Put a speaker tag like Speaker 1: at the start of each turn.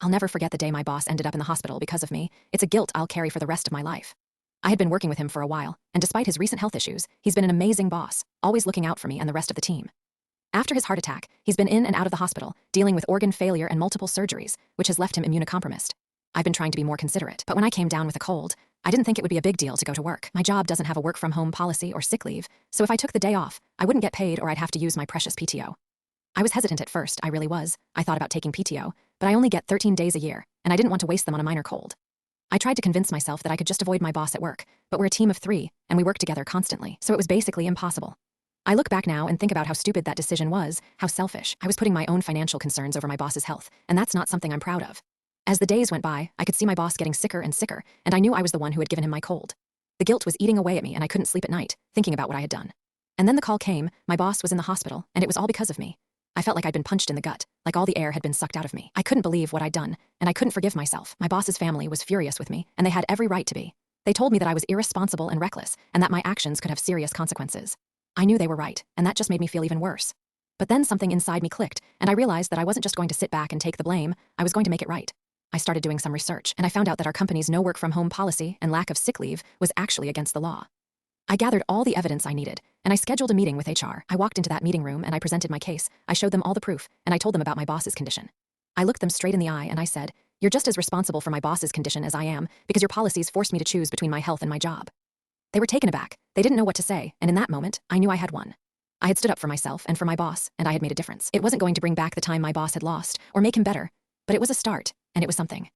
Speaker 1: I'll never forget the day my boss ended up in the hospital because of me. It's a guilt I'll carry for the rest of my life. I had been working with him for a while, and despite his recent health issues, he's been an amazing boss, always looking out for me and the rest of the team. After his heart attack, he's been in and out of the hospital, dealing with organ failure and multiple surgeries, which has left him immunocompromised. I've been trying to be more considerate, but when I came down with a cold, I didn't think it would be a big deal to go to work. My job doesn't have a work-from-home policy or sick leave, so if I took the day off, I wouldn't get paid or I'd have to use my precious PTO. I was hesitant at first, I really was. I thought about taking PTO, but I only get 13 days a year, and I didn't want to waste them on a minor cold. I tried to convince myself that I could just avoid my boss at work, but we're a team of 3, and we work together constantly, so it was basically impossible. I look back now and think about how stupid that decision was, how selfish. I was putting my own financial concerns over my boss's health, and that's not something I'm proud of. As the days went by, I could see my boss getting sicker and sicker, and I knew I was the one who had given him my cold. The guilt was eating away at me and I couldn't sleep at night, thinking about what I had done. And then the call came, my boss was in the hospital, and it was all because of me. I felt like I'd been punched in the gut, like all the air had been sucked out of me. I couldn't believe what I'd done, and I couldn't forgive myself. My boss's family was furious with me, and they had every right to be. They told me that I was irresponsible and reckless, and that my actions could have serious consequences. I knew they were right, and that just made me feel even worse. But then something inside me clicked, and I realized that I wasn't just going to sit back and take the blame, I was going to make it right. I started doing some research, and I found out that our company's no work-from-home policy and lack of sick leave was actually against the law. I gathered all the evidence I needed, and I scheduled a meeting with HR. I walked into that meeting room and I presented my case. I showed them all the proof, and I told them about my boss's condition. I looked them straight in the eye and I said, "You're just as responsible for my boss's condition as I am, because your policies forced me to choose between my health and my job." They were taken aback. They didn't know what to say, and in that moment, I knew I had won. I had stood up for myself and for my boss, and I had made a difference. It wasn't going to bring back the time my boss had lost, or make him better, but it was a start, and it was something.